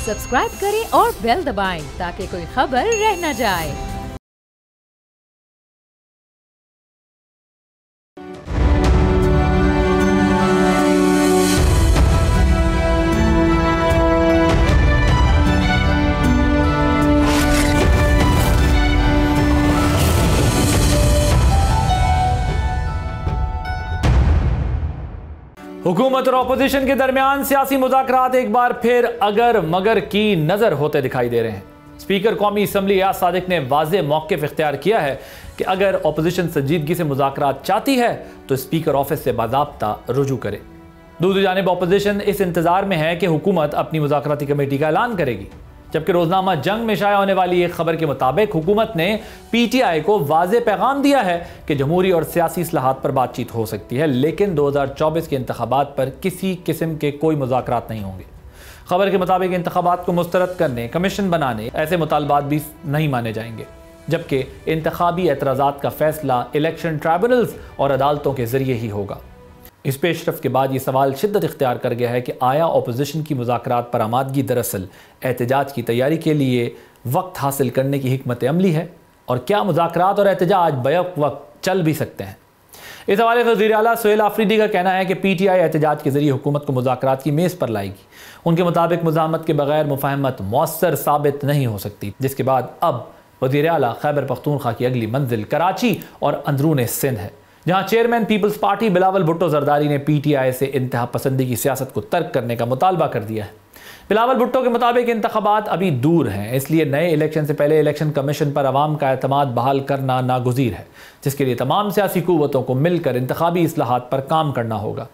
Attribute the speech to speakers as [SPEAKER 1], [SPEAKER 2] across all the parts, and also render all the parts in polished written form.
[SPEAKER 1] Subscribe करें और bell दबाएं ताकि कोई खबर रह न जाए।
[SPEAKER 2] हुकूमत और अपोजिशन के दरमियान सियासी मुज़ाकरात एक बार फिर अगर मगर की नजर होते दिखाई दे रहे हैं। स्पीकर कौमी असम्बली याद सादिक ने वाज़ेह मौक़िफ़ इख्तियार किया है कि अगर अपोजिशन संजीदगी से मुज़ाकरात चाहती है तो स्पीकर ऑफिस से बाज़ाब्ता रुजू करे। दूसरी जानिब अपोजिशन इस इंतज़ार में है कि हुकूमत अपनी मुज़ाकराती कमेटी का ऐलान करेगी, जबकि रोजनामा जंग में शाया होने वाली एक खबर के मुताबिक हुकूमत ने PTI को वाज़ेह पैगाम दिया है कि जमहूरी और सियासी इस्लाहात पर बातचीत हो सकती है, लेकिन 2024 के इंतखाबात पर किसी किस्म के कोई मुज़ाकरात नहीं होंगे। खबर के मुताबिक इंतखाबात को मुस्तरद करने, कमीशन बनाने ऐसे मुतालबात भी नहीं माने जाएंगे, जबकि इंतखाबी एतराज़ात का फैसला इलेक्शन ट्राइब्यूनल्स और अदालतों के जरिए ही होगा। इस पेशरफ के बाद ये सवाल शिद्दत इख्तियार कर गया है कि आया अपोजिशन की मुज़ाकरात पर आमादगी दरअसल एहतजाज की तैयारी के लिए वक्त हासिल करने की हिकमत अमली है, और क्या मुज़ाकरात और एहतजाज बैक वक्त चल भी सकते हैं। इस हवाले से वज़ीर आला सुहेल आफरीदी का कहना है कि PTI एहतजाज के जरिए हुकूमत को मुज़ाकरात की मेज़ पर लाएगी। उनके मुताबिक मुज़ाहमत के बगैर मुफाहमत मौसर साबित नहीं हो सकती, जिसके बाद अब वज़ीर आला खैबर पख्तूनख्वा की अगली मंजिल कराची और अंदरून सिंध है, जहां chairman Peoples Party Bilawal Bhutto Zardari ने PTI से इंतहा पसंदी की सियासत को तर्क करने का मुतालबा कर दिया है। बिलावल भुट्टो के मुताबिक इंतखाबात अभी दूर हैं, इसलिए नए इलेक्शन से पहले इलेक्शन कमीशन पर अवाम का एतमाद बहाल करना नागुज़ीर है, जिसके लिए तमाम सियासी कुव्वतों को मिलकर इंतखाबी इस्लाहात पर काम करना होगा।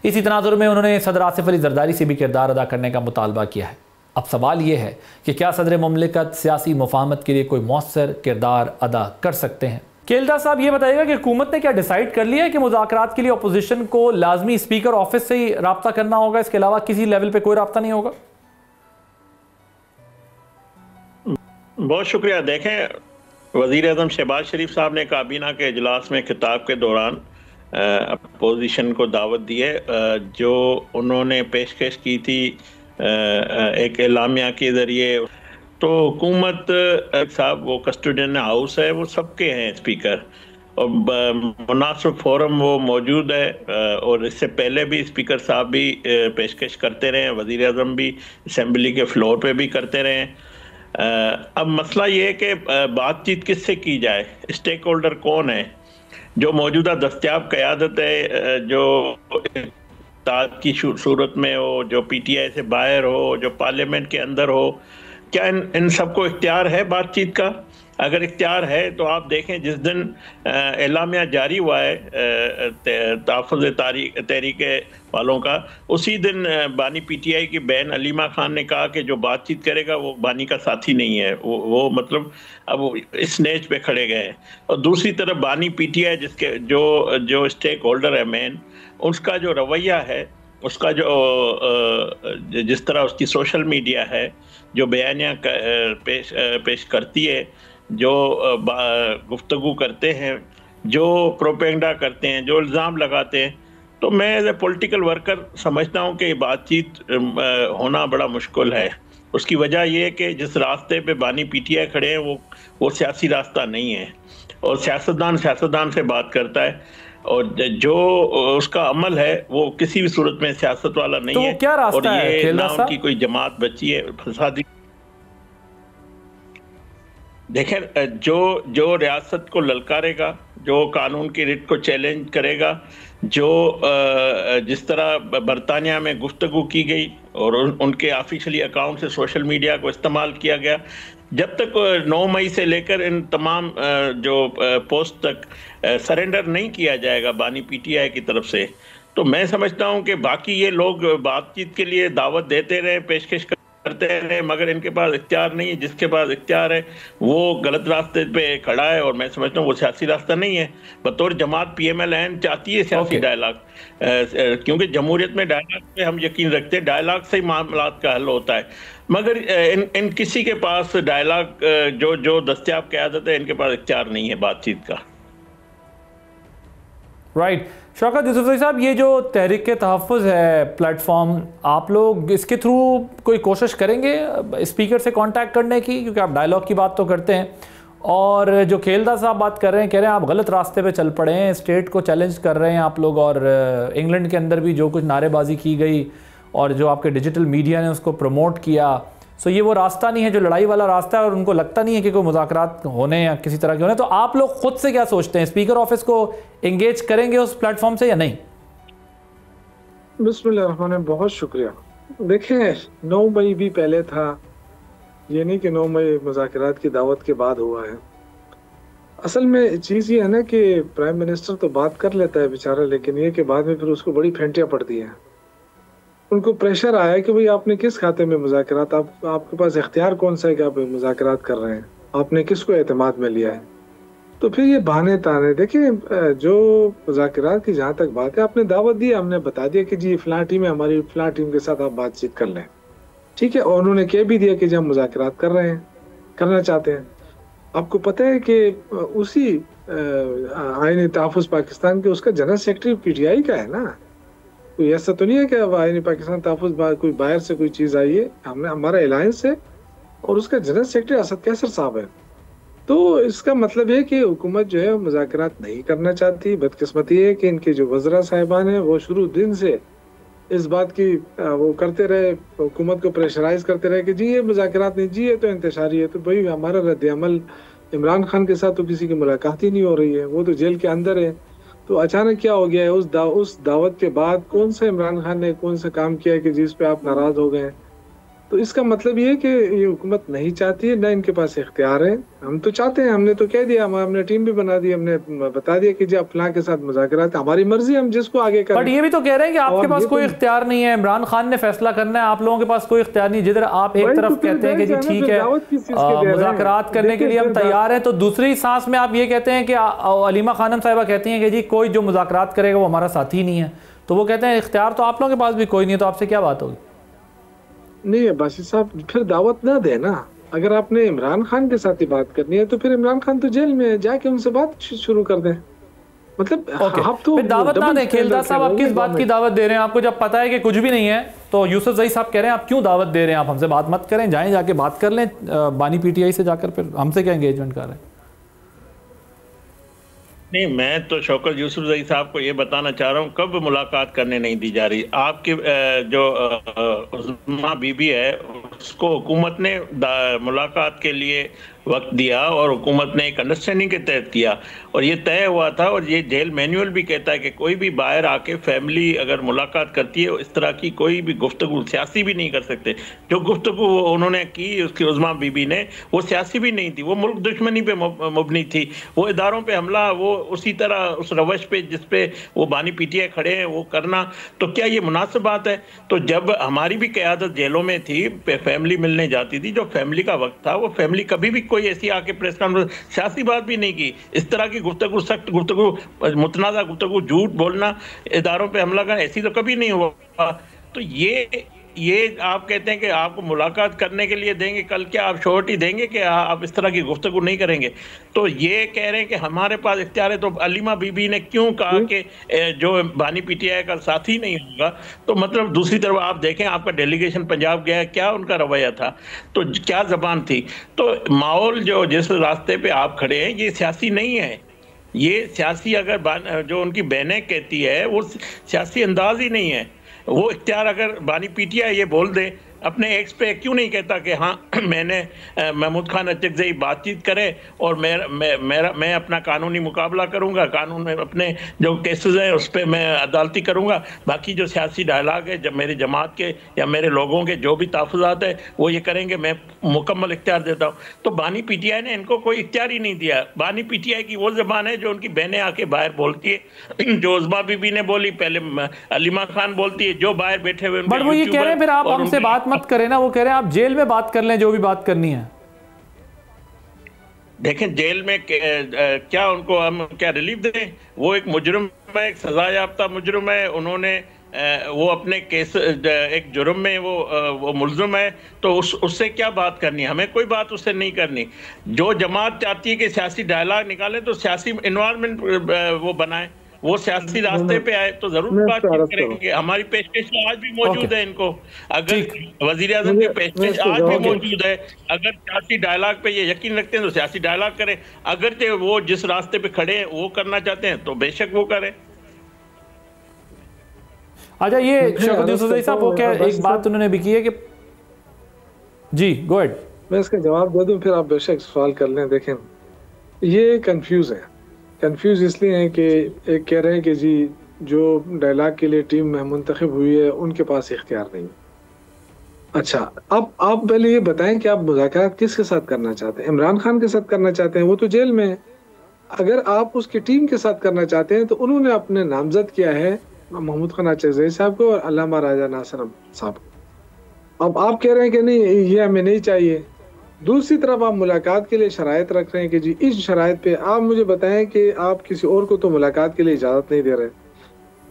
[SPEAKER 2] इसी तनाजुर में उन्होंने सदर आसिफ अली जरदारी से भी किरदार अदा करने का मुतालबा किया है। अब सवाल यह है कि क्या सदर मुमलिकत सियासी मुफाहमत के लिए कोई मौसर किरदार अदा कर सकते हैं। केलदा साहब ये बताइएगा कि हुकूमत ने क्या डिसाइड कर लिया है कि मुज़ाकरात के लिए अपोजिशन को लाजमी स्पीकर ऑफिस से ही राब्ता करना होगा, इसके अलावा किसी लेवल पे कोई राब्ता नहीं होगा?
[SPEAKER 3] बहुत शुक्रिया। देखें, वज़ीर आज़म शहबाज शरीफ साहब ने काबीना के इजलास में खिताब के दौरान अपोजिशन को दावत दी है। जो उन्होंने पेशकश की थी एक एलामिया के ज़रिए, तो हुकूमत साहब वो कस्टोडियन हाउस है, वो सबके हैं स्पीकर, और मुनासिब फोरम वो मौजूद है। और इससे पहले भी स्पीकर साहब भी पेशकश करते रहे, वज़ीर आज़म भी असम्बली के फ्लोर पे भी करते रहे। अब मसला ये है कि बातचीत किससे की जाए, स्टेक होल्डर कौन है, जो मौजूदा दस्तयाब क़यादत है, जो ताज की सूरत में हो, जो PTI से बाहर हो, जो पार्लियामेंट के अंदर हो, क्या इन सबको इख्तियार है बातचीत का? अगर इख्तियार है तो आप देखें, जिस दिन एलामिया जारी हुआ है तहफ़्फ़ुज़ तहरीक वालों का, उसी दिन बानी PTI की बहन अलीमा खान ने कहा कि जो बातचीत करेगा वो बानी का साथी नहीं है। वो मतलब अब वो इस नेच पे खड़े गए हैं। और दूसरी तरफ बानी PTI जिसके जो स्टेक होल्डर है मेन, उसका जो रवैया है, उसका जो जिस तरह उसकी सोशल मीडिया है, जो बयानियाँ पेश करती है, जो गुफ्तगू करते हैं, जो प्रोपेगेंडा करते हैं, जो इल्ज़ाम लगाते हैं, तो मैं एज ए पॉलिटिकल वर्कर समझता हूँ कि बातचीत होना बड़ा मुश्किल है। उसकी वजह यह है कि जिस रास्ते पे बानी PTI खड़े हैं वो सियासी रास्ता नहीं है, और सियासतदान से बात करता है, और जो उसका अमल है वो किसी भी सूरत में सियासत वाला नहीं
[SPEAKER 2] तो
[SPEAKER 3] है।
[SPEAKER 2] क्या रास्ता
[SPEAKER 3] और ये
[SPEAKER 2] है
[SPEAKER 3] ना उनकी कोई जमात बची है फसादी। देखें, जो रियासत को ललकारेगा, जो कानून की रिट को चैलेंज करेगा, जो जिस तरह बरतानिया में गुफ्तगू की गई और उनके ऑफिशियली अकाउंट से सोशल मीडिया को इस्तेमाल किया गया, जब तक 9 मई से लेकर इन तमाम जो पोस्ट तक सरेंडर नहीं किया जाएगा बानी PTI की तरफ से, तो मैं समझता हूं कि बाकी ये लोग बातचीत के लिए दावत देते रहे, पेशकश करते रहे, मगर इनके पास इख्तियार नहीं है। जिसके पास इख्तियार है वो गलत रास्ते पे खड़ा है, और मैं समझता हूँ वो सियासी रास्ता नहीं है। बतौर जमात PMLN चाहती है सियासी डायलॉग, क्योंकि जमहूरियत में डायलॉग पे हम यकीन रखते हैं, डायलॉग से ही मामलात का हल होता है। मगर इन किसी के पास डायलॉग जो दस्तयाब क़यादत है, इनके पास इख्तियार नहीं है बातचीत का।
[SPEAKER 2] राइट, शौकत यूसुफज़ई साहब, ये जो तहरीक तहफ़्फ़ुज़ है प्लेटफॉर्म, आप लोग इसके थ्रू कोई कोशिश करेंगे स्पीकर से कांटेक्ट करने की, क्योंकि आप डायलॉग की बात तो करते हैं, और जो खेलदा साहब बात कर रहे हैं, कह रहे हैं आप गलत रास्ते पे चल पड़े हैं, स्टेट को चैलेंज कर रहे हैं आप लोग, और इंग्लैंड के अंदर भी जो कुछ नारेबाजी की गई और जो आपके डिजिटल मीडिया ने उसको प्रमोट किया, सो ये वो रास्ता नहीं है जो लड़ाई वाला रास्ता है, और उनको लगता नहीं है कि कोई मुज़ाकरात होने या किसी तरह के होने। तो आप लोग खुद से क्या सोचते हैं, स्पीकर ऑफिस को एंगेज करेंगे उस प्लेटफॉर्म से या नहीं?
[SPEAKER 4] बिस्मिल्लाह, बहुत शुक्रिया। देखें, 9 मई भी पहले था, ये नहीं कि 9 मई मुज़ाकरात की दावत के बाद हुआ है। असल में चीज़ ये है ना कि प्राइम मिनिस्टर तो बात कर लेता है बेचारा, लेकिन ये कि बाद में फिर उसको बड़ी फेंटियाँ पड़ती हैं। उनको प्रेशर आया कि भाई आपने किस खाते में मुज़ाकरात, आपके पास इख्तियार कौन सा है कि आप मुज़ाकरात कर रहे हैं, आपने किसको एतमाद में लिया है। तो फिर ये बहाने ताने, देखिए जो मुज़ाकरात की जहाँ तक बात है, आपने दावत दी, हमने बता दिया कि जी फ़लाँ टीम है हमारी, फ़लाँ टीम के साथ आप बातचीत कर लें, ठीक है, और उन्होंने कह भी दिया कि जब मुज़ाकरात कर रहे हैं, करना चाहते हैं। आपको पता है कि उसी आईनी तहफ़्फ़ुज़ पाकिस्तान के उसका जनरल सेक्रेटरी PTI का है ना, कोई ऐसा तो नहीं है कि अब आईनी पाकिस्तान तहफ़्फ़ुज़ कोई बाहर से कोई चीज़ आई है, हमने हमारा अलायंस है और उसका जनरल सेक्रेटरी असद कैसर साहब है। तो इसका मतलब है कि हुकूमत जो है मुज़ाकरात नहीं करना चाहती। बदकिस्मती है कि इनके जो वज़रा साहिबान हैं वो शुरू दिन से इस बात की वो करते रहे, हुकूमत को प्रेशराइज करते रहे कि जी ये मुज़ाकरात नहीं, जी ये तो इंतशारी है। तो भाई हमारा रद्द-ए-अमल इमरान खान के साथ तो किसी की मुलाकात ही नहीं हो रही है, वो तो जेल के अंदर है। तो अचानक क्या हो गया है, उस दावत के बाद कौन सा इमरान खान ने कौन सा काम किया है कि जिस पे आप नाराज हो गए हैं। तो इसका मतलब ये है कि ये हुकूमत नहीं चाहती है, ना इनके पास इख्तियार है। हम तो चाहते हैं, हमने तो कह दिया, हमने टीम भी बना दी, हमने बता दिया कि जी आप फलां के साथ मुज़ाकरात, हमारी मर्जी, हम जिसको आगे करें।
[SPEAKER 2] बट ये भी तो कह रहे हैं कि आपके पास कोई इख्तियार नहीं है, इमरान खान ने फैसला करना है, आप लोगों के पास कोई इख्तियार नहीं। जिधर आप एक तरफ कहते हैं कि जी ठीक है मुज़ाकरात करने के लिए हम तैयार हैं, तो दूसरी सांस में आप ये कहते हैं कि अलीमा खानम साहिबा कहती हैं कि जी कोई जो मुज़ाकरात करेगा वो हमारा साथी नहीं है। तो वो कहते हैं इख्तियार तो आप लोगों के पास भी कोई नहीं है, तो आपसे क्या बात होगी?
[SPEAKER 4] नहीं है बासित साहब, फिर दावत ना दे ना। अगर आपने इमरान खान के साथ ही बात करनी है तो फिर इमरान खान तो जेल में है, जाके उनसे बात शुरू कर दें। मतलब आप तो
[SPEAKER 2] दावत ना दें। खेलदार साहब, आप किस बात की दावत दे रहे हैं? आपको जब पता है कि कुछ भी नहीं है, तो यूसुफज़ई साहब कह रहे हैं आप क्यों दावत दे रहे हैं? आप हमसे बात मत करें, जाएं जाके बात कर लें बानी PTI से जाकर, फिर हमसे क्या एंगेजमेंट कर रहे हैं?
[SPEAKER 3] नहीं, मैं तो शौकत यूसुफज़ई साहब को ये बताना चाह रहा हूँ, कब मुलाकात करने नहीं दी जा रही। आपकी जो उज़्मा बीबी है उसको हुकूमत ने मुलाकात के लिए वक्त दिया और हुकूमत ने एक अंडरस्टैंडिंग के तहत किया और ये तय हुआ था। और ये जेल मैनुअल भी कहता है कि कोई भी बाहर आके फैमिली अगर मुलाकात करती है इस तरह की कोई भी गुफ्तगू, सियासी भी नहीं कर सकते। जो गुफ्तगू उन्होंने की उसकी उज़्मा बीबी ने, वो सियासी भी नहीं थी, वो मुल्क दुश्मनी पे मुबनी थी, वो इदारों पे हमला, वो उसी तरह उस रवश पे जिस पे वो बानी PTI खड़े हैं वो करना, तो क्या ये मुनासिब बात है? तो जब हमारी भी क़यादत जेलों में थी, फैमिली मिलने जाती थी, जो फैमिली का वक्त था, वो फैमिली कभी भी कोई ऐसी आके प्रेस कॉन्फ्रेंस सियासी बात भी नहीं की। इस तरह की गुफ्तगू, सख्त गुफ्तगू, मुतनाज़ा गुफ्तगू, झूठ बोलना, इदारों पे हमला करना, ऐसी तो कभी नहीं हुआ। तो ये आप कहते हैं कि आपको मुलाकात करने के लिए देंगे, कल क्या आप श्योरिटी देंगे कि आप इस तरह की गुफ्तगू नहीं करेंगे? तो ये कह रहे हैं कि हमारे पास इख्तियार है। तो अलीमा बीबी ने क्यों कहा कि जो बानी PTI का साथी नहीं होगा? तो मतलब दूसरी तरफ आप देखें, आपका डेलीगेशन पंजाब गया, क्या उनका रवैया था, तो क्या ज़बान थी? तो माहौल जो जिस रास्ते पे आप खड़े हैं ये सियासी नहीं है। ये सियासी, अगर जो उनकी बहनें कहती है वो सियासी अंदाज ही नहीं है। वो इख्तियार अगर बानी PTI ये बोल दे अपने एक्स पे, क्यों नहीं कहता कि हाँ मैंने महमूद खान अचकज़ई बातचीत करे और मैं अपना कानूनी मुकाबला करूँगा, कानून में अपने जो केसेस हैं उस पर मैं अदालती करूँगा, बाकी जो सियासी डायलाग है जब मेरी जमात के या मेरे लोगों के जो भी तहफ़्फ़ुज़ात है वो ये करेंगे, मैं मुकम्मल इख्तियार देता हूँ। तो बानी PTI ने इनको कोई इख्तियार ही नहीं दिया। बानी PTI की वो ज़बान है जो उनकी बहनें आके बाहर बोलती है, जो उज़्मा बीबी ने बोली, पहले अलीमा खान बोलती है, जो बाहर बैठे हुए
[SPEAKER 2] बट वो ये कह रहे हैं फिर आप हमसे बात मत करें ना, वो कह रहे हैं आप जेल में बात कर लें जो भी बात करनी है।
[SPEAKER 3] देखें जेल में क्या उनको हम क्या रिलीफ दें? वो एक मुजरिम है, एक सजा याफ्ता मुजरिम है, उन्होंने वो अपने केस एक जुर्म में वो मुल्ज़िम है, तो उससे क्या बात करनी है? हमें कोई बात उससे नहीं करनी। जो जमात चाहती है कि सियासी डायलॉग निकालें तो सियासी इन्वायरमेंट वो बनाएं। वो सियासी रास्ते पे आए तो जरूर बातचीत करेंगे। हमारी पेशकश तो आज भी मौजूद है इनको, अगर वजीर आजम की पेशकश आज भी मौजूद है, अगर सियासी डायलॉग पे ये यकीन रखते हैं तो सियासी डायलॉग करें, अगर वो जिस रास्ते पे खड़े हैं वो करना चाहते हैं तो बेशक वो करें।
[SPEAKER 2] अच्छा, ये शौकत यूसुफ ज़ई साहब, वो क्या एक बात उन्होंने भी की है कि जी गो अहेड,
[SPEAKER 4] मैं इसका जवाब दे दूं फिर आप बेशक सवाल कर लें। देखें, ये कंफ्यूज है। कंफ्यूज इसलिए है कि एक कह रहे हैं कि जी जो डायलॉग के लिए टीम में मुंतखब हुई है उनके पास इख्तियार नहीं। अच्छा, अब आप पहले ये बताएं कि आप मुज़ाकरात किसके साथ करना चाहते हैं? इमरान खान के साथ करना चाहते हैं? वो तो जेल में है। अगर आप उसकी टीम के साथ करना चाहते हैं तो उन्होंने अपने नामजद किया है महमूद खान अचकज़ई साहब को और अल्लामा राजा नासिर साहब को। अब आप कह रहे हैं कि नहीं, ये हमें नहीं चाहिए। दूसरी तरफ आप मुलाकात के लिए शराइत रख रहे हैं कि जी इस शराइत पे आप मुझे बताएं कि आप किसी और को तो मुलाकात के लिए इजाज़त नहीं दे रहे।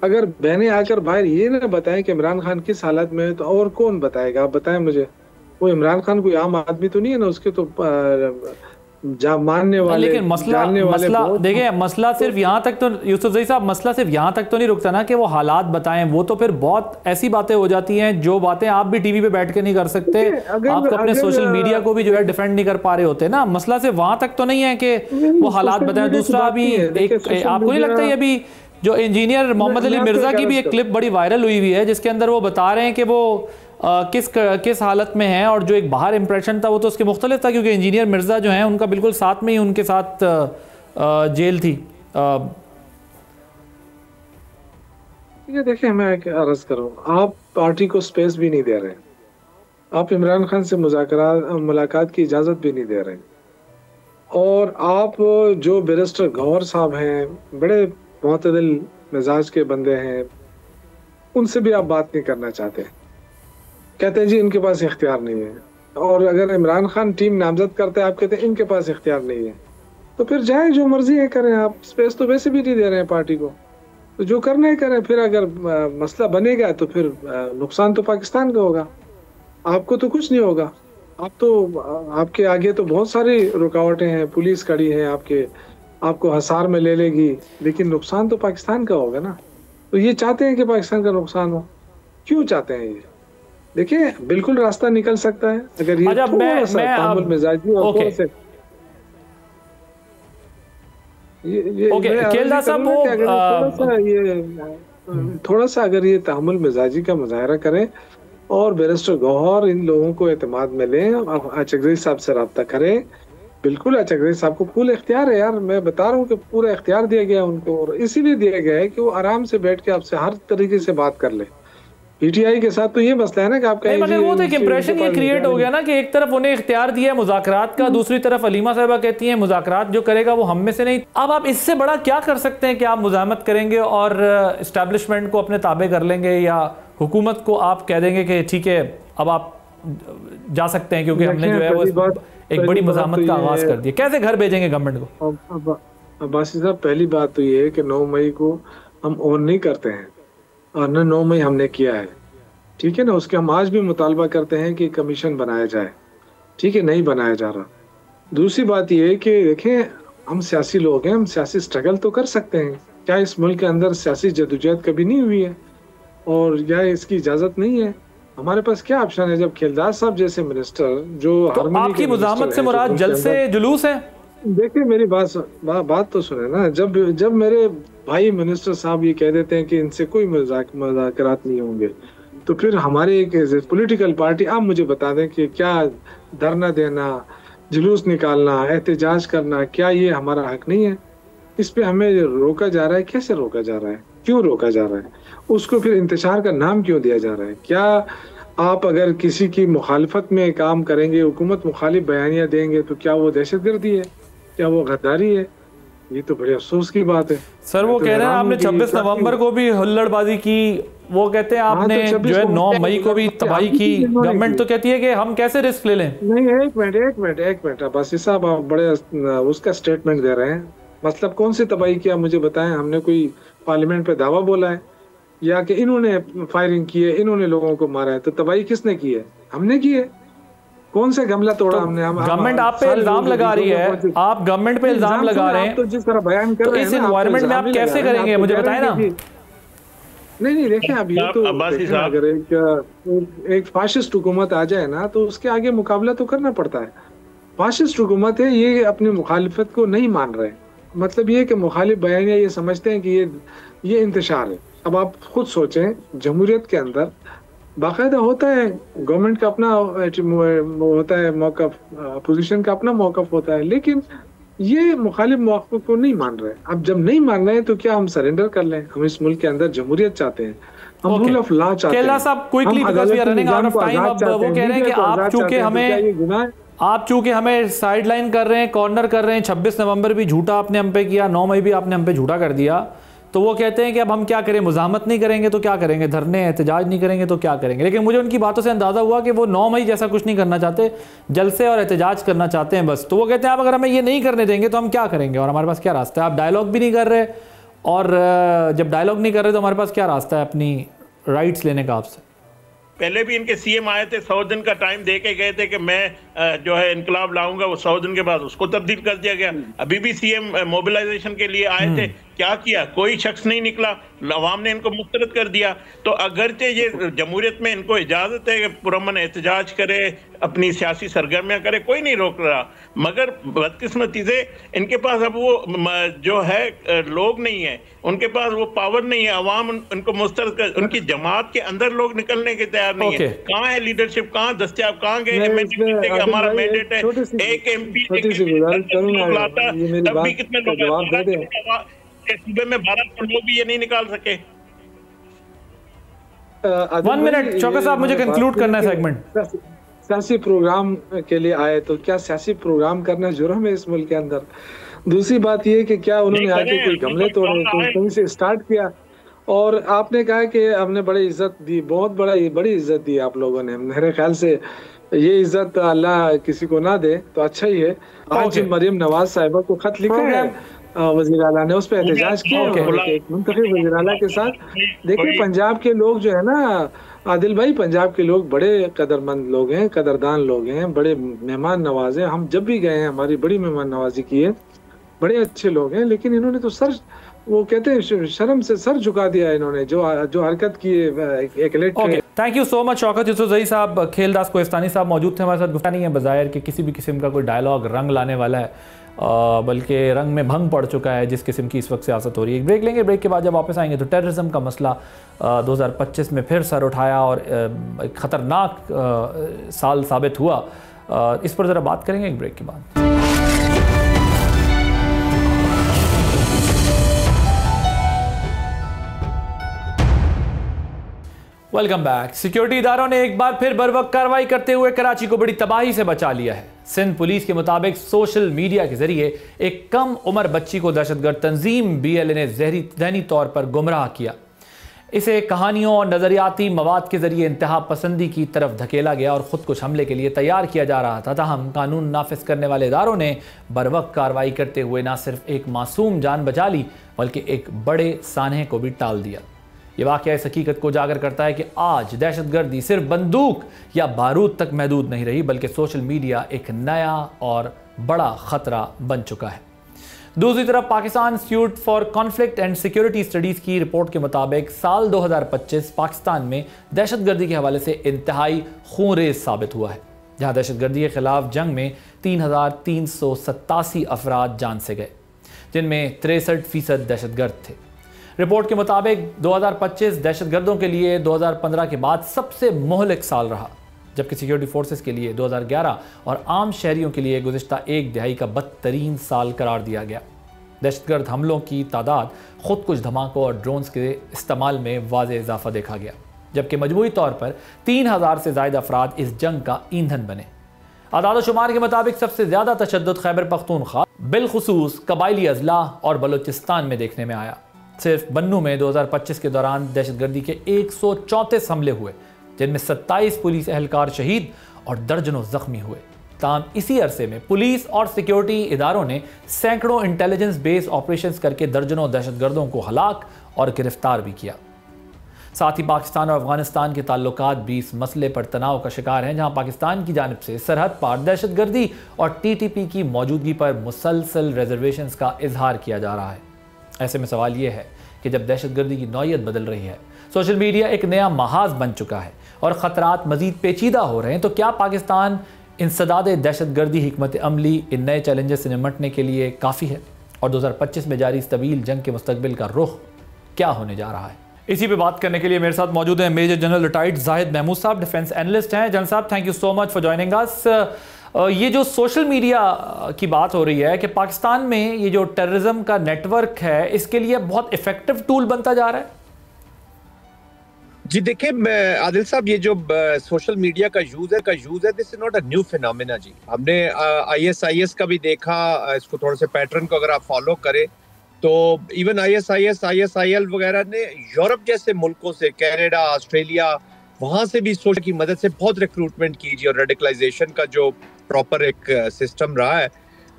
[SPEAKER 4] अगर बहनें आकर बाहर ये ना बताएं कि इमरान खान किस हालत में है तो और कौन बताएगा? आप बताएं मुझे। वो इमरान खान कोई आम आदमी तो नहीं है ना, उसके तो मानने वाले,
[SPEAKER 2] लेकिन मसला देखिए, मसला सिर्फ यहाँ तक तो यूसुफ ज़ई साहब, मसला सिर्फ यहाँ तक तो नहीं रुकता ना कि वो हालात बताएं। वो तो फिर बहुत ऐसी बातें हो जाती हैं जो बातें आप भी टीवी पे बैठ के नहीं कर सकते, आप अपने सोशल मीडिया को भी जो है डिफेंड नहीं कर पा रहे होते ना। मसला सिर्फ वहाँ तक तो नहीं है कि वो हालात बताएं। दूसरा अभी एक, आपको नहीं लगता ये अभी जो इंजीनियर मोहम्मद अली मिर्जा की भी एक क्लिप बड़ी वायरल हुई हुई है जिसके अंदर वो बता रहे हैं कि वो किस हालत में है, और जो एक बाहर इंप्रेशन था वो तो उसके मुख्तलिफ था, क्योंकि इंजीनियर मिर्जा जो है उनका बिल्कुल साथ में ही उनके साथ जेल थी।
[SPEAKER 4] ये देखिए, मैं अर्ज करूँ, आप पार्टी को स्पेस भी नहीं दे रहे, आप इमरान खान से मुलाकात की इजाज़त भी नहीं दे रहे, और आप जो बैरिस्टर गौहर साहब हैं, बड़े मुतदिल मिजाज के बंदे हैं, उनसे भी आप बात नहीं करना चाहते। कहते हैं जी इनके पास इख्तियार नहीं है। और अगर इमरान खान टीम नामजद करते हैं, आप कहते हैं इनके पास इख्तियार नहीं है। तो फिर जाए जो मर्जी है करें, आप स्पेस तो वैसे भी नहीं दे रहे हैं पार्टी को, तो जो करना है करें। फिर अगर मसला बनेगा तो फिर नुकसान तो पाकिस्तान का होगा, आपको तो कुछ नहीं होगा। आप तो, आपके आगे तो बहुत सारी रुकावटें हैं, पुलिस खड़ी है आपको हसार में ले लेगी, लेकिन नुकसान तो पाकिस्तान का होगा ना। तो ये चाहते हैं कि पाकिस्तान का नुकसान हो, क्यों चाहते हैं ये? देखिए, बिल्कुल रास्ता निकल सकता है अगर ये थोड़ा सा तामुल मिजाजी और थोड़ा से थोड़ा सा अगर ये तामुल मिजाजी का मुजाहरा करें और बैरिस्टर गौहर इन लोगों को एतमाद में लें और अचकज़ई साहब से रब्ता करें। बिल्कुल अचकज़ई साहब को पूरा इख्तियार है यार, मैं बता रहा हूँ कि पूरा इख्तियार दिया गया उनको, और इसीलिए दिया गया है कि वो आराम से बैठ के आपसे हर तरीके से बात कर ले। पीटीआई के साथ तो ये मसला है ना कि आपका
[SPEAKER 2] मगर वो तो एक इंप्रेशन ये क्रिएट हो गया ना कि एक तरफ उन्हें इख्तियार दिया है मुज़ाकरात का, दूसरी तरफ अलीमा साहिबा कहती हैं मुज़ाकरात जो करेगा वो हम में से नहीं। अब आप इससे बड़ा क्या कर सकते हैं कि आप मुज़ाहमत करेंगे और इस्टेब्लिशमेंट को अपने ताबे कर लेंगे, या हुकूमत को आप कह देंगे कि ठीक है अब आप जा सकते हैं क्योंकि हमने जो है वो एक बड़ी मुज़ाहमत का आगाज कर दिया। कैसे घर भेजेंगे गवर्नमेंट को?
[SPEAKER 4] अब्बासी साहब, पहली बात तो ये है कि 9 मई को हम ऑन नहीं करते हैं, और न 9 मई हमने किया है, ठीक है ना। उसके हम आज भी मुतालबा करते हैं कि कमीशन बनाया जाए, ठीक है, नहीं बनाया जा रहा। दूसरी बात ये है कि देखें, हम सियासी लोग हैं, हम सियासी स्ट्रगल तो कर सकते हैं। क्या इस मुल्क के अंदर सियासी जदोजहद कभी नहीं हुई है और या इसकी इजाज़त नहीं है? हमारे पास क्या ऑप्शन है जब खिलदार साहब जैसे मिनिस्टर जो
[SPEAKER 2] तो आपकी मुज़ाहमत से मुराद जलसे जुलूस है?
[SPEAKER 4] देखिए, मेरी बात तो सुने ना। जब मेरे भाई मिनिस्टर साहब ये कह देते हैं कि इनसे कोई मुज़ाकरात नहीं होंगे, तो फिर हमारे एक पॉलिटिकल पार्टी, आप मुझे बता दें कि क्या धरना देना, जुलूस निकालना, एहतजाज करना, क्या ये हमारा हक नहीं है? इस पे हमें रोका जा रहा है। कैसे रोका जा रहा है? क्यों रोका जा रहा है? उसको फिर इंतशार का नाम क्यों दिया जा रहा है? क्या आप अगर किसी की मुखालफत में काम करेंगे, हुकूमत मुखालिफ बयानियाँ देंगे, तो क्या वो दहशतगर्दी है? क्या वो गद्दारी है? ये तो बड़े अफसोस की बात है।
[SPEAKER 2] सर, वो कह रहे हैं आपने 26 नवंबर को भी हुल्लड़बाजी की, वो कहते हैं आपने जो है 9 मई को भी तबाही की। गवर्नमेंट तो कहती है कि हम कैसे रिस्क ले लें।
[SPEAKER 4] नहीं, एक मिनट अब्बासी साहब, आप बड़े उसका स्टेटमेंट दे रहे हैं। मतलब कौन सी तबाही किया मुझे बताएं। हमने कोई पार्लियामेंट पे दावा बोला है या कि इन्होंने फायरिंग की है, इन्होंने लोगों को मारा है? तो तबाही किसने की है? हमने की है। कौन से गमला तोड़ा हमने?
[SPEAKER 2] गवर्नमेंट आप पे इल्जाम लगा रही है, आप गवर्नमेंट पे इल्जाम लगा रहे हैं,
[SPEAKER 4] तो जिस तरह बयान कर रहे हैं,
[SPEAKER 2] इस एनवायरनमेंट में आप कैसे करेंगे? मुझे बताएं ना।
[SPEAKER 4] नहीं देखें, अब ये तो अगर एक फाशिस्ट हुकूमत आ जाए ना, तो उसके आगे मुकाबला तो करना पड़ता है। फाशिस्ट हुकूमत है, ये अपनी मुखालिफत को नहीं मान रहे, मतलब ये कि मुखालिफ बयानिया ये समझते हैं कि ये इंतशार है। अब आप खुद सोचें, जमहूरियत के अंदर बाकायदा होता है, गवर्नमेंट का अपना होता है मौक़िफ़, अपोजिशन का अपना मौक़िफ़ होता है, लेकिन ये मुखालिफ मौक़िफ़ को नहीं मान रहे। अब जब नहीं मान रहे हैं तो क्या हम सरेंडर कर लें? हम इस मुल्क के अंदर जमहूरियत चाहते हैं, हम रूल ऑफ लॉ चाहते हैं।
[SPEAKER 2] साहब quickly, because we are running out of time, अब वो कह रहे हैं कि आप चूंकि हमें साइडलाइन कर रहे हैं, कॉर्नर कर रहे हैं, 26 नवंबर भी झूठा आपने हम पे किया, 9 मई भी आपने हम पे झूठा कर दिया, तो वो कहते हैं कि अब हम क्या करें, मुज़ाहमत नहीं करेंगे तो क्या करेंगे, धरने एहतजाज नहीं करेंगे तो क्या करेंगे। लेकिन मुझे उनकी बातों से अंदाज़ा हुआ कि वो 9 मई जैसा कुछ नहीं करना चाहते, जलसे और एहतजाज करना चाहते हैं बस। तो वो कहते हैं आप अगर हमें ये नहीं करने देंगे तो हम क्या करेंगे और हमारे पास क्या रास्ता है? आप डायलॉग भी नहीं कर रहे, और जब डायलॉग नहीं कर रहे तो हमारे पास क्या रास्ता है अपनी राइट्स लेने का आपसे?
[SPEAKER 3] पहले भी इनके सीएम आए थे, 100 दिन का टाइम दे के गए थे कि मैं जो है इनकलाब लाऊंगा, वो 100 दिन के बाद उसको तब्दील कर दिया गया। अभी भी सीएम मोबिलाइजेशन के लिए आए थे, क्या किया? कोई शख्स नहीं निकला, अवाम ने इनको मुस्तरद कर दिया। तो अगरचे ये जमहूरियत में इनको इजाज़त है कि पुरअमन एहतजाज करे, अपनी सियासी सरगर्मियाँ करे, कोई नहीं रोक रहा, मगर बदकिस्मती से इनके पास अब वो जो है लोग नहीं है, उनके पास वो पावर नहीं है। अवाम उनको मुस्तरद कर, उनकी जमात के अंदर लोग निकलने के तैयार नहीं है। कहाँ है लीडरशिप, कहाँ दस्तियाब, कहाँ गए? हमारा मैंडेट है, एक एमपी तब भी कितने लोग सूबे में 12 लोग भी ये नहीं निकाल सके।
[SPEAKER 2] 1 मिनट चौका साहब, मुझे कंक्लूड करना है सेगमेंट।
[SPEAKER 4] सियासी प्रोग्राम के लिए आए तो क्या सियासी प्रोग्राम करना जुर्म है इस मुल्क के अंदर? दूसरी बात ये कि क्या उन्होंने आके कोई गमले तोड़े, कहीं से स्टार्ट किया? और आपने कहा कि हमने बड़ी इज्जत दी, बहुत बड़ी इज्जत दी आप लोगों ने। मेरे ख्याल से ये इज्जत अल्लाह किसी को ना दे तो अच्छा ही है। आज मरियम नवाज साहिबा को खत लिखा है वज़ीर आला ने, उस पर एहतजाज किया एक मुंतखब वज़ीर आला के साथ। देखिए पंजाब के लोग जो है ना आदिल भाई, पंजाब के लोग बड़े कदरमंद लोग हैं, कदरदान लोग हैं, बड़े मेहमान नवाज हैं। हम जब भी गए हैं हमारी बड़ी मेहमान नवाजी की है, बड़े अच्छे लोग हैं। लेकिन इन्होंने तो सर, वो कहते हैं शर्म से सर झुका दिया इन्होंने, जो हरकत की है।
[SPEAKER 2] Thank you so much Shaukat Yousafzai साहब। खेलदास कोहिस्तानी साहब मौजूद थे हमारे साथ। गुफ्ता नहीं है बज़ाहिर कि किसी भी किस्म का कोई डायलॉग रंग लाने वाला है, बल्कि रंग में भंग पड़ चुका है जिस किस्म की इस वक्त सियासत हो रही है। एक ब्रेक लेंगे, ब्रेक के बाद जब वापस आएंगे तो टेररिज्म का मसला 2025 में फिर सर उठाया और एक ख़तरनाक साल साबित हुआ, इस पर ज़रा बात करेंगे एक ब्रेक के बाद। Welcome back. सिक्योरिटी इदारों ने एक बार फिर बरवक्त कार्रवाई करते हुए कराची को बड़ी तबाही से बचा लिया है। सिंध पुलिस के मुताबिक सोशल मीडिया के जरिए एक कम उम्र बच्ची को दहशतगर्द तंजीम BLA ने ज़हनी तौर पर गुमराह किया। इसे कहानियों और नज़रियाती मवाद के जरिए इंतहा पसंदी की तरफ धकेला गया और ख़ुद कुछ हमले के लिए तैयार किया जा रहा था। ताहम कानून नाफिज करने वाले इदारों ने बरवक्त कार्रवाई करते हुए न सिर्फ एक मासूम जान बचा ली बल्कि एक बड़े सानहे को भी टाल दिया। ये वाक़या इस हकीकत को उजागर करता है कि आज दहशतगर्दी सिर्फ बंदूक या बारूद तक महदूद नहीं रही, बल्कि सोशल मीडिया एक नया और बड़ा ख़तरा बन चुका है। दूसरी तरफ Pakistan institute for conflict and security studies की रिपोर्ट के मुताबिक साल 2025 पाकिस्तान में दहशतगर्दी के हवाले से इंतहाई खूनरेज साबित हुआ है, जहाँ दहशतगर्दी के खिलाफ जंग में 3,387 अफराद जान से गए, जिनमें 63% दहशतगर्द थे। रिपोर्ट के मुताबिक 2025 दहशतगर्दों के लिए 2015 के बाद सबसे मोहलिक साल रहा, जबकि सिक्योरिटी फोर्सेस के लिए 2011 और आम शहरियों के लिए गुज़िश्ता एक दिहाई का बदतरीन साल करार दिया गया। दहशतगर्द हमलों की तादाद, खुद कुछ धमाकों और ड्रोन्स के इस्तेमाल में वाज़ेह इजाफा देखा गया, जबकि मजमूई तौर पर 3000 से ज़ायद अफराद इस जंग का ईंधन बने। आदाद शुमार के मुताबिक सबसे ज़्यादा तशद्दुद खैबर पख्तूनख्वा, बिलखुसूस कबायली अजला और बलूचिस्तान में देखने में आया। सिर्फ बन्नू में 2025 के दौरान दहशतगर्दी के 134 हमले हुए, जिनमें 27 पुलिस एहलकार शहीद और दर्जनों जख्मी हुए। ताहम इसी अरसे में पुलिस और सिक्योरिटी इदारों ने सैकड़ों इंटेलिजेंस बेस्ड ऑपरेशंस करके दर्जनों दहशतगर्दों को हलाक और गिरफ्तार भी किया। साथ ही पाकिस्तान और अफगानिस्तान के ताल्लुकात भी इस मसले पर तनाव का शिकार हैं, जहां पाकिस्तान की जानिब से सरहद पार दहशतगर्दी और TTP की मौजूदगी पर मुसलसल रिजर्वेशंस का इजहार किया जा रहा है। ऐसे में सवाल ये है कि जब दहशतगर्दी की नौयत बदल रही है, सोशल मीडिया एक नया महाज बन चुका है और ख़तरात मज़ीद पेचीदा हो रहे हैं, तो क्या पाकिस्तान इंसदाद दहशतगर्दी हिकमत अमली इन नए चैलेंजेस से निमटने के लिए काफ़ी है? और 2025 में जारी इस तवील जंग के मुस्तकबिल का रुख क्या होने जा रहा है? इसी पे बात करने के लिए मेरे साथ मौजूद हैं major general retired Zahid Mahmood साहब, डिफेंस एनालिस्ट हैं। जनरल साहब, thank you so much for joining us. ये जो सोशल मीडिया की बात हो रही है कि पाकिस्तान में ये जो टेररिज्म का नेटवर्क है, इसके लिए बहुत इफेक्टिव टूल बनता जा रहा है।
[SPEAKER 5] जी देखिए आदिल साहब, ये जो सोशल मीडिया का यूज है this is not a new phenomena जी। हमने ISIS का भी देखा, इसको थोड़े से पैटर्न को अगर आप फॉलो करें तो इवन ISIS, ISIL वगैरह ने यूरोप जैसे मुल्कों से, कनाडा, ऑस्ट्रेलिया, वहां से भी सोशल की मदद से बहुत रिक्रूटमेंट की जी। और रेडिकलाइजेशन का जो प्रॉपर एक सिस्टम रहा है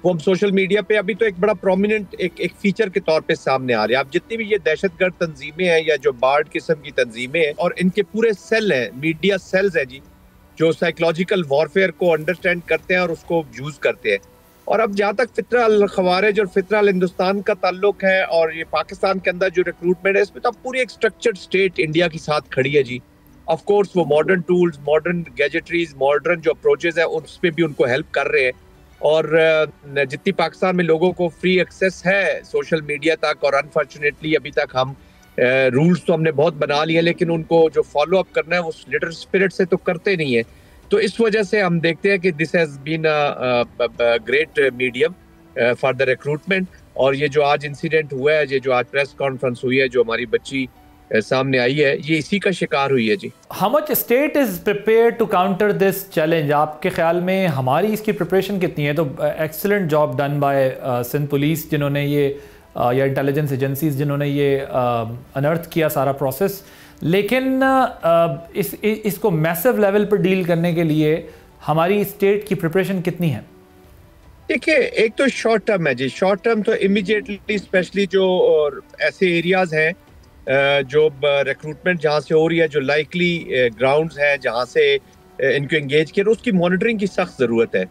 [SPEAKER 5] वो हम सोशल मीडिया पे अभी तो एक बड़ा प्रोमिनेंट एक फीचर के तौर पे सामने आ रही है। आप जितनी भी ये दहशतगर्द तंजीमें हैं या जो बार्ड किस्म की तंजीमें हैं, और इनके पूरे सेल हैं, मीडिया सेल्स हैं जी, जो साइकोलॉजिकल वॉरफेयर को अंडरस्टैंड करते हैं और उसको यूज करते हैं। और अब जहाँ तक फित्रा अल खवारिज और फित्रा अल हिंदुस्तान का ताल्लुक है और ये पाकिस्तान के अंदर जो रिक्रूटमेंट है, इसमें तो पूरी एक स्ट्रक्चर्ड स्टेट इंडिया के साथ खड़ी है जी। ऑफ कोर्स वो मॉडर्न टूल्स, मॉडर्न गैजेटरीज, मॉडर्न जो अप्रोचेस है उस पर भी उनको हेल्प कर रहे हैं। और जितनी पाकिस्तान में लोगों को फ्री एक्सेस है सोशल मीडिया तक, और अनफॉर्चुनेटली अभी तक हम रूल्स तो हमने बहुत बना लिए, लेकिन उनको जो फॉलो अप करना है वो लीडर स्पिरिट से तो करते नहीं है। तो इस वजह से हम देखते हैं कि this has been a great medium for the recruitment. और ये जो आज इंसिडेंट हुआ है, ये जो आज प्रेस कॉन्फ्रेंस हुई है, जो हमारी बच्ची सामने आई है, ये इसी का शिकार हुई है जी।
[SPEAKER 2] How much state is prepared to counter this challenge? आपके ख्याल में हमारी इसकी प्रिपरेशन कितनी है? तो excellent job done by Sindh police, जिन्होंने ये या इंटेलिजेंस एजेंसीज जिन्होंने ये अनर्थ किया सारा प्रोसेस, लेकिन इसको मैसिव लेवल पर डील करने के लिए हमारी स्टेट की प्रिपरेशन कितनी है?
[SPEAKER 5] देखिए, एक तो शॉर्ट टर्म है जी। शॉर्ट टर्म तो इमीडिएटली, स्पेशली जो ऐसे एरियाज हैं जो रिक्रूटमेंट जहाँ से हो रही है, जो लाइकली ग्राउंड्स हैं जहाँ से इनको एंगेज किया, उसकी मॉनिटरिंग की सख्त ज़रूरत है।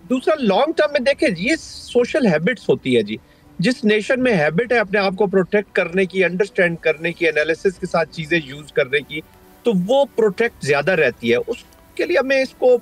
[SPEAKER 5] दूसरा, लॉन्ग टर्म में देखें, ये सोशल हैबिट्स होती है जी। जिस नेशन में हैबिट है अपने आप को प्रोटेक्ट करने की, अंडरस्टैंड करने की, एनालिसिस के साथ चीज़ें यूज करने की, तो वो प्रोटेक्ट ज़्यादा रहती है। उसके लिए हमें इसको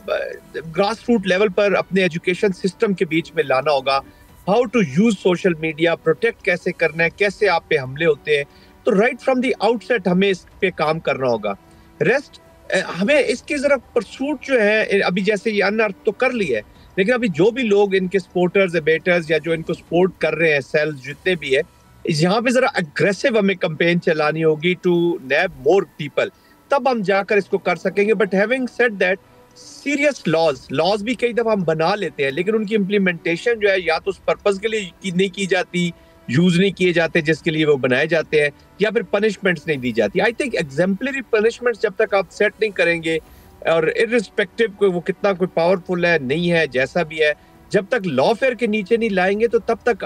[SPEAKER 5] ग्रास रूट लेवल पर अपने एजुकेशन सिस्टम के बीच में लाना होगा। How to use social media, protect कैसे करना है, कैसे आप पे हमले होते हैं, तो राइट फ्रॉम द आउटसेट हमें इस पे काम करना होगा। रेस्ट हमें इसकी जरा परसूट जो है, अभी जैसे ये अनअर्थ तो कर ली है, लेकिन अभी जो भी लोग इनके सपोर्टर्स, बेटर्स या जो इनको सपोर्ट कर रहे हैं, सेल्स जितने भी है, यहाँ पे जरा अग्रेसिव हमें कैंपेन चलानी होगी टू नैब मोर पीपल, तब हम जाकर इसको कर सकेंगे। But having said that, serious laws भी कई दफा हम बना लेते हैं, लेकिन उनकी इम्प्लीमेंटेशन जो है या तो उस पर्पज के लिए नहीं की जाती, यूज नहीं किए जाते जिसके लिए वो बनाए जाते हैं, या फिर पनिशमेंट्स नहीं दी जाती। आई थिंक एग्जाम्पलरी पनिशमेंट्स जब तक आप सेट नहीं करेंगे, और इर्रिस्पेक्टिव कोई वो कितना कोई पावरफुल है नहीं है, जैसा भी है, जब तक लॉफेयर के नीचे नहीं लाएंगे, तो तब तक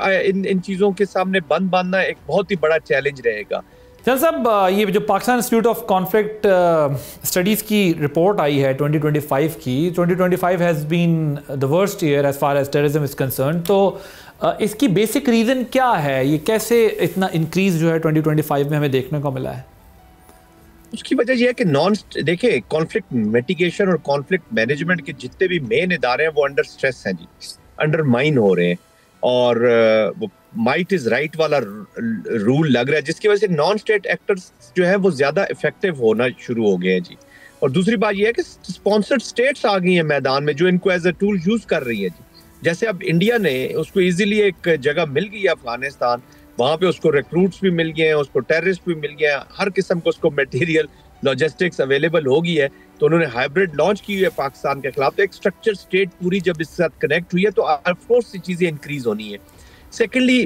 [SPEAKER 5] इन चीजों के सामने बंद बांधना एक बहुत ही बड़ा चैलेंज रहेगा।
[SPEAKER 2] जनरल साहब, ये जो Pakistan institute of conflict studies की रिपोर्ट आई है 2025 की, 2025 has been the worst year as far as terrorism is concern, तो इसकी बेसिक रीज़न क्या है? ये कैसे इतना इंक्रीज जो है 2025 में हमें देखने को मिला है?
[SPEAKER 5] उसकी वजह यह है कि देखिए, कॉन्फ्लिक्ट मिटिगेशन और कॉन्फ्लिक्ट मैनेजमेंट के जितने भी मेन इदारे हैं वो अंडर स्ट्रेस हैं जी, अंडरमाइन हो रहे हैं, और वो माइट इज राइट वाला रूल लग रहा है, जिसकी वजह से नॉन स्टेट एक्टर्स जो है वो ज्यादा इफेक्टिव होना शुरू हो गए हैं जी। और दूसरी बात यह है कि स्पॉन्सर्ड स्टेट्स आ गई हैं मैदान में, जो इनको एज अ टूल यूज कर रही है जी। जैसे अब इंडिया ने उसको इजीली एक जगह मिल गई है अफगानिस्तान, वहां पे उसको रिक्रूट्स भी मिल गए हैं, उसको टेररिस्ट भी मिल गए हैं, हर किस्म को उसको मटेरियल, लॉजिस्टिक्स अवेलेबल हो गई है, तो उन्होंने हाइब्रिड लॉन्च की हुई है पाकिस्तान के खिलाफ। तो एक स्ट्रक्चर स्टेट पूरी जब इसके साथ कनेक्ट हुई है, तो ऑफ कोर्स ये चीजें इंक्रीज होनी है। Secondly,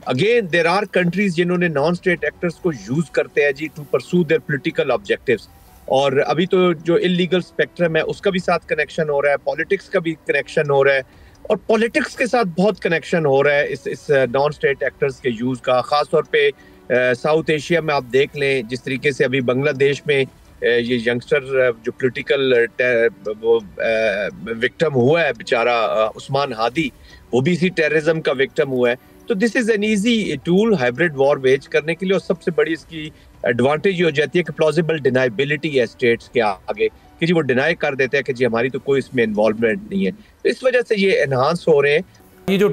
[SPEAKER 5] again there are countries जिन्होंने नॉन स्टेट एक्टर्स को यूज करते हैं जी to pursue their political objectives, और अभी तो जो इलीगल स्पेक्ट्रम है उसका भी साथ कनेक्शन हो रहा है, पॉलिटिक्स का भी कनेक्शन हो रहा है, और पॉलिटिक्स के साथ बहुत कनेक्शन हो रहा है इस नॉन स्टेट एक्टर्स के यूज का, खासतौर पे साउथ एशिया में आप देख लें, जिस तरीके से अभी बांग्लादेश में ये यंगस्टर जो पॉलिटिकल वो विक्टिम हुआ है बेचारा उस्मान हादी, वो भी इसी टेररिज्म का विक्टिम हुआ है। तो this is an easy tool hybrid war wage करने के लिए, और सबसे बड़ी इसकी एडवांटेज ये हो जाती है कि प्लॉजिबल डिनाइबिलिटी है स्टेट्स के आगे, कि जी वो डिनाई कर देते हैं कि जी हमारी तो कोई इसमें इन्वॉल्वमेंट नहीं है। तो इस वजह से ये एनहांस हो रहे हैं।
[SPEAKER 2] ये जो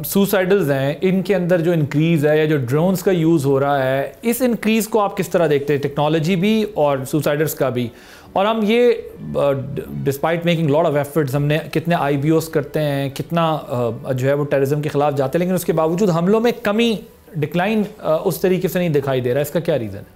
[SPEAKER 2] सुसाइडल्स हैं, इनके अंदर जो इंक्रीज़ है या जो ड्रोन्स का यूज़ हो रहा है, इस इंक्रीज़ को आप किस तरह देखते हैं, टेक्नोलॉजी भी और सुसाइडर्स का भी? और हम ये despite making lot of efforts, हमने कितने IBOs करते हैं, कितना जो है वो टेररिज्म के खिलाफ जाते हैं, लेकिन उसके बावजूद हमलों में कमी, डिक्लाइन उस तरीके से नहीं दिखाई दे रहा। इसका क्या रीज़न है?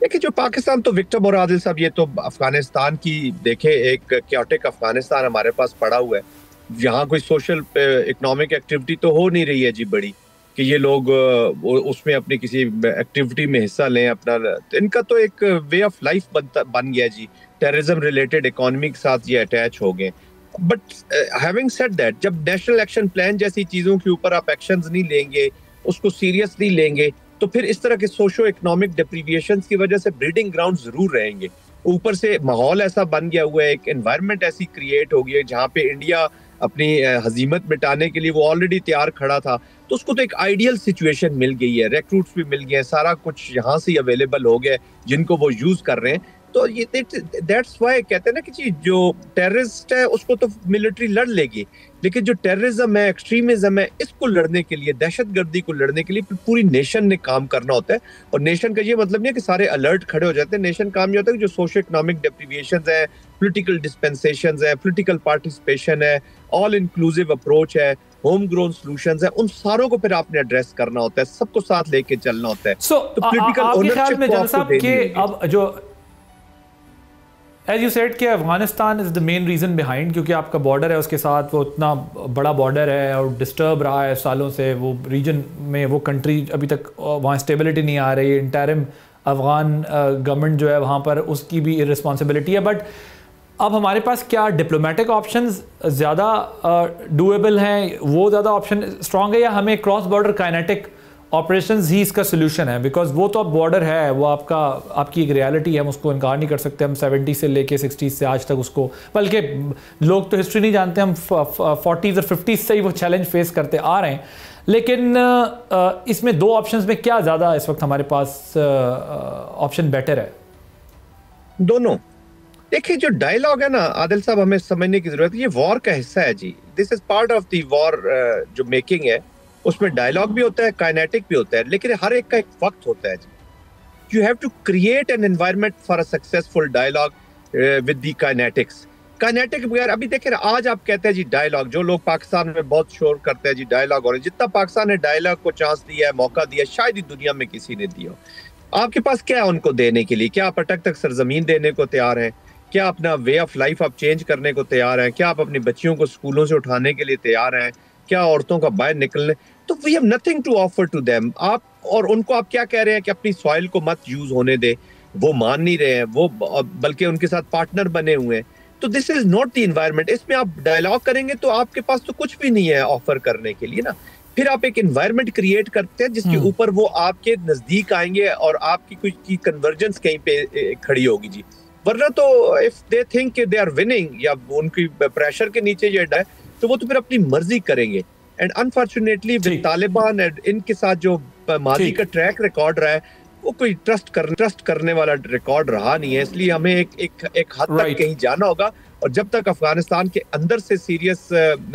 [SPEAKER 5] देखिए, जो पाकिस्तान तो विक्टिम और आदिल साहब, ये तो अफगानिस्तान की देखे, एक क्योटिक अफगानिस्तान हमारे पास पड़ा हुआ है। यहाँ कोई सोशल इकोनॉमिक एक्टिविटी तो हो नहीं रही है जी बड़ी, कि ये लोग उसमें अपनी किसी एक्टिविटी में हिस्सा लें अपना। इनका तो एक वे ऑफ लाइफ बन गया जी, टेररिज्म रिलेटेड इकोनॉमी के साथ ये अटैच हो गए। बट हैविंग सेड दैट, जब नेशनल एक्शन प्लान जैसी चीजों के ऊपर आप एक्शंस नहीं लेंगे, उसको सीरियसली लेंगे, तो फिर इस तरह के सोशो इकोनॉमिक डिप्रीविएशंस की वजह से ब्रीडिंग ग्राउंड जरूर रहेंगे। ऊपर से माहौल ऐसा बन गया हुआ है, एक एनवायरनमेंट ऐसी क्रिएट हो गई है जहाँ पे इंडिया अपनी हजीमत मिटाने के लिए वो ऑलरेडी तैयार खड़ा था, तो उसको तो एक आइडियल सिचुएशन मिल गई है, रिक्रूट्स भी मिल गए, सारा कुछ यहाँ से अवेलेबल हो गया जिनको वो यूज कर रहे हैं। तो ये दैट्स व्हाई कहते हैं ना कि जी जो टेररिस्ट है उसको तो मिलिट्री लड़ लेगी, लेकिन जो टेररिज्म है, एक्सट्रीमिज्म है, इसको लड़ने के लिए, दहशतगर्दी को लड़ने के लिए पूरी नेशन ने काम करना होता है। और नेशन का ये मतलब नहीं है कि सारे अलर्ट खड़े हो जाते हैं। नेशन काम ये होता है कि जो सोशो इकोनॉमिक डिप्रीविएशंस है, पॉलिटिकल डिस्पेंसेशंस है, पॉलिटिकल पार्टिसिपेशन है, ऑल इंक्लूसिव अप्रोच है, होम ग्रोन सॉल्यूशंस है, उन सारों को फिर आपने एड्रेस करना होता है, सबको साथ लेके चलना होता है।
[SPEAKER 2] तो पॉलिटिकल ओनरशिप अब जो एज यू सेड कि Afghanistan is the main reason behind, क्योंकि आपका बॉर्डर है उसके साथ, वो इतना बड़ा बॉर्डर है और डिस्टर्ब रहा है सालों से वो रीजन में, वो कंट्री अभी तक वहाँ स्टेबिलिटी नहीं आ रही है। इंटरिम अफगान गवर्नमेंट जो है वहाँ पर, उसकी भी रिस्पॉन्सिबिलिटी है। बट अब हमारे पास क्या डिप्लोमेटिक ऑप्शंस ज़्यादा डूएबल हैं, वो ज़्यादा ऑप्शन स्ट्रॉन्ग है, या हमें क्रॉस बॉर्डर काइनेटिक ऑपरेशंस ही इसका सोल्यूशन है? बिकॉज वो तो अब बॉर्डर है, वो आपकी एक रियलिटी है, हम उसको इनकार नहीं कर सकते। हम 70 से लेके 60 से आज तक उसको, बल्कि लोग तो हिस्ट्री नहीं जानते, हम 40s और 50s से ही वो चैलेंज फेस करते आ रहे हैं। लेकिन इसमें दो ऑप्शंस में क्या ज़्यादा इस वक्त हमारे पास ऑप्शन बेटर है?
[SPEAKER 5] दोनों। देखिए, जो डायलॉग है ना आदिल साहब, हमें समझने की जरूरत है, ये वॉर का हिस्सा है जी। This is part of the war जो मेकिंग है, उसमें डायलॉग भी होता है, काइनेटिक भी होता है, लेकिन हर एक का एक वक्त होता है जी। You have to create an environment for a successful dialogue with the kinetics. Kinetic बगैर, अभी देखें आज आप कहते हैं जी डायलॉग, जो लोग पाकिस्तान में बहुत शोर करते हैं जी डायलॉग, और जितना पाकिस्तान ने डायलॉग को चांस दिया है, मौका दिया, शायद ही दुनिया में किसी ने दिया। आपके पास क्या है उनको देने के लिए? क्या आप अटक तक सरजमीन देने को तैयार हैं? क्या अपना वे ऑफ लाइफ आप चेंज करने को तैयार हैं? क्या आप अपनी बच्चियों को स्कूलों से उठाने के लिए तैयार हैं? क्या औरतों का बाहर निकलने? तो we have nothing to offer to them. आप और उनको आप क्या कह रहे हैं कि अपनी सॉइल को मत यूज होने दे? वो मान नहीं रहे हैं, वो बल्कि उनके साथ पार्टनर बने हुए हैं। तो this is not the environment. इसमें आप डायलॉग करेंगे तो आपके पास तो कुछ भी नहीं है ऑफर करने के लिए ना। फिर आप एक एनवायरनमेंट क्रिएट करते हैं जिसके ऊपर वो आपके नजदीक आएंगे और आपकी कुछ की कन्वर्जेंस कहीं पे खड़ी होगी जी। वरना तो if they think they are winning या उनकी प्रेशर के नीचे ये है, तो वो तो फिर अपनी मर्जी करेंगे। एंड अनफॉर्चुनेटली तालिबान इनके साथ जो माजी का ट्रैक रिकॉर्ड रहा है, वो कोई ट्रस्ट करने वाला रिकॉर्ड रहा नहीं है। इसलिए हमें एक हद तक कहीं जाना होगा। और जब तक अफगानिस्तान के अंदर से सीरियस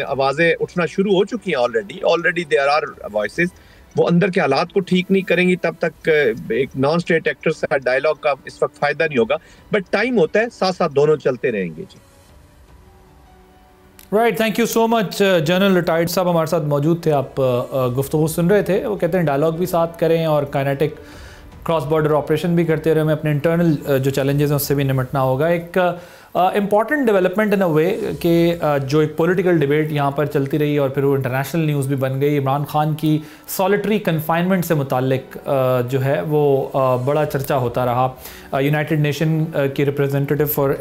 [SPEAKER 5] आवाजें उठना शुरू हो चुकी हैं, ऑलरेडी देयर आर वॉइसेस, वो अंदर के हालात को ठीक नहीं करेंगी, तब तक एक नॉन स्टेट एक्टर से डायलॉग का इस वक्त फायदा नहीं होगा। बट टाइम होता है, साथ साथ दोनों चलते रहेंगे जी।
[SPEAKER 2] Right, thank you so much. General retired साहब हमारे साथ मौजूद थे, आप गुफ्तगू सुन रहे थे। वो कहते हैं डायलॉग भी साथ करें और काइनेटिक क्रॉस बॉर्डर ऑपरेशन भी करते रहे, हमें अपने इंटरनल जो चैलेंजेस हैं उससे भी निपटना होगा। एक इम्पॉर्टेंट डेवलपमेंट इन अ वे कि जो एक पॉलिटिकल डिबेट यहाँ पर चलती रही और फिर वो इंटरनेशनल न्यूज़ भी बन गई, इमरान खान की सॉलिटरी कन्फाइनमेंट से मुतालिक जो है वो बड़ा चर्चा होता रहा। यूनाइटेड नेशन की रिप्रेजेंटेटिव फॉर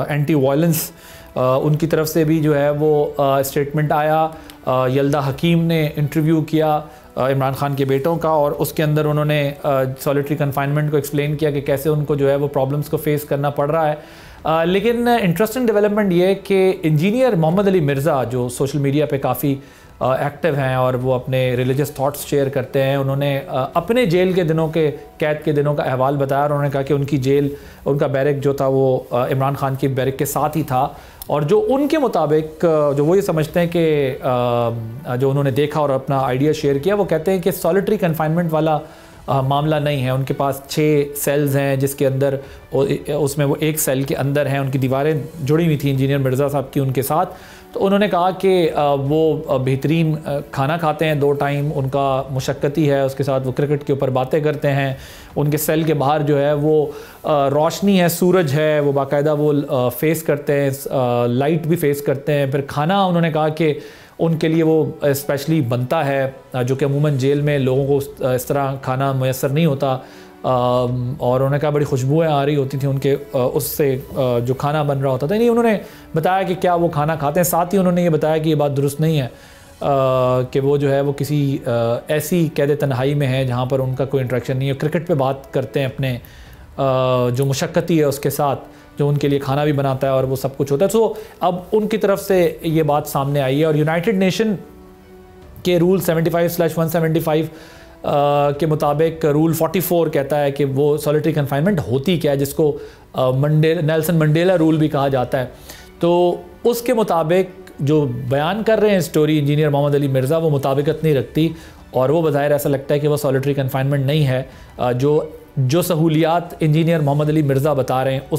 [SPEAKER 2] एंटी वायलेंस, उनकी तरफ से भी जो है वो स्टेटमेंट आया। यल्दा हकीम ने इंटरव्यू किया इमरान खान के बेटों का, और उसके अंदर उन्होंने सॉलिटरी कन्फाइनमेंट को एक्सप्लेन किया कि कैसे उनको जो है वो प्रॉब्लम्स को फेस करना पड़ रहा है। लेकिन इंटरेस्टिंग डेवलपमेंट ये कि इंजीनियर मोहम्मद अली मिर्ज़ा जो सोशल मीडिया पे काफ़ी एक्टिव हैं और वो अपने रिलीजियस थॉट्स शेयर करते हैं, उन्होंने अपने जेल के दिनों के कैद के दिनों का अहवाल बताया और उन्होंने कहा कि उनकी जेल, उनका बैरक जो था वो इमरान खान की बैरक के साथ ही था, और जो उनके मुताबिक जो वो ये समझते हैं कि जो उन्होंने देखा और अपना आइडिया शेयर किया, वो कहते हैं कि सॉलिटरी कन्फाइनमेंट वाला मामला नहीं है। उनके पास 6 सेल्स हैं जिसके अंदर उसमें वो एक सेल के अंदर हैं, उनकी दीवारें जुड़ी हुई थी इंजीनियर मिर्ज़ा साहब की उनके साथ। तो उन्होंने कहा कि वो बेहतरीन खाना खाते हैं 2 टाइम, उनका मुशक्क़ती है, उसके साथ वो क्रिकेट के ऊपर बातें करते हैं, उनके सेल के बाहर जो है वो रोशनी है, सूरज है, वो बाकायदा वो फेस करते हैं, लाइट भी फेस करते हैं। फिर खाना उन्होंने कहा कि उनके लिए वो स्पेशली बनता है, जो कि अमूमन जेल में लोगों को इस तरह खाना मैसर नहीं होता, और उन्होंने कहा बड़ी खुशबुएँ आ रही होती थी उनके उससे जो खाना बन रहा होता था। नहीं, उन्होंने बताया कि क्या वो खाना खाते हैं। साथ ही उन्होंने ये बताया कि ये बात दुरुस्त नहीं है कि वो जो है वो किसी ऐसी कैद तन्हाई में है जहाँ पर उनका कोई इंटरेक्शन नहीं है, क्रिकेट पे बात करते हैं अपने जो मुशक्क़ती है उसके साथ, जो उनके लिए खाना भी बनाता है और वो सब कुछ होता है। तो अब उनकी तरफ से ये बात सामने आई है, और यूनाइटेड नेशन के रूल 75/175 के मुताबिक रूल 44 कहता है कि वो सॉलिटरी कन्फाइनमेंट होती क्या है, जिसको नेल्सन मंडेला रूल भी कहा जाता है। तो उसके मुताबिक जो बयान कर रहे हैं स्टोरी इंजीनियर मोहम्मद अली मिर्ज़ा, वो मुताबिकत नहीं रखती, और वो बज़ाहिर ऐसा लगता है कि वो सॉलिटरी कन्फाइनमेंट नहीं है। जो सहूलियात इंजीनियर मोहम्मद अली मिर्ज़ा बता रहे हैं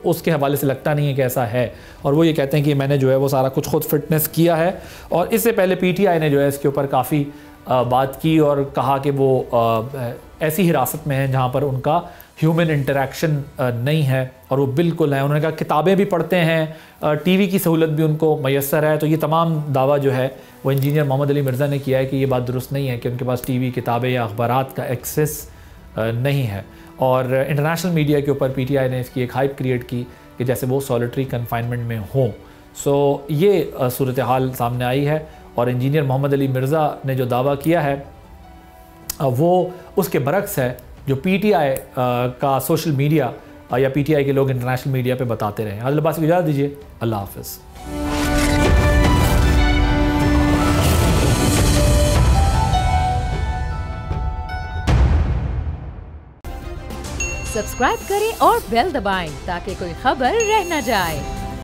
[SPEAKER 2] उसके हवाले से लगता नहीं है कि ऐसा है, और वो ये कहते हैं कि मैंने जो है वो सारा कुछ खुद फिटनेस किया है। और इससे पहले PTI ने जो है इसके ऊपर काफ़ी बात की और कहा कि वो ऐसी हिरासत में हैं जहाँ पर उनका ह्यूमन इंटरेक्शन नहीं है, और वो बिल्कुल है। उन्होंने कहा किताबें भी पढ़ते हैं, TV की सहूलत भी उनको मैसर है। तो ये तमाम दावा जो है वो इंजीनियर मोहम्मद अली मिर्ज़ा ने किया है कि ये बात दुरुस्त नहीं है कि उनके पास TV, किताबें या अखबारात का एक्सेस नहीं है। और इंटरनेशनल मीडिया के ऊपर PTI ने इसकी एक हाइप क्रिएट की कि जैसे वो सॉलिटरी कन्फाइनमेंट में हों। सो ये सूरत हाल सामने आई है, और इंजीनियर मोहम्मद अली मिर्ज़ा ने जो दावा किया है वो उसके बरक्स है जो PTI का सोशल मीडिया या PTI के लोग इंटरनेशनल मीडिया पे बताते रहे। आदिल अब्बासी को इजाज़त दीजिए, अल्लाह हाफ़िज़।
[SPEAKER 1] सब्सक्राइब करें और बेल दबाएं ताकि कोई खबर रह न जाए।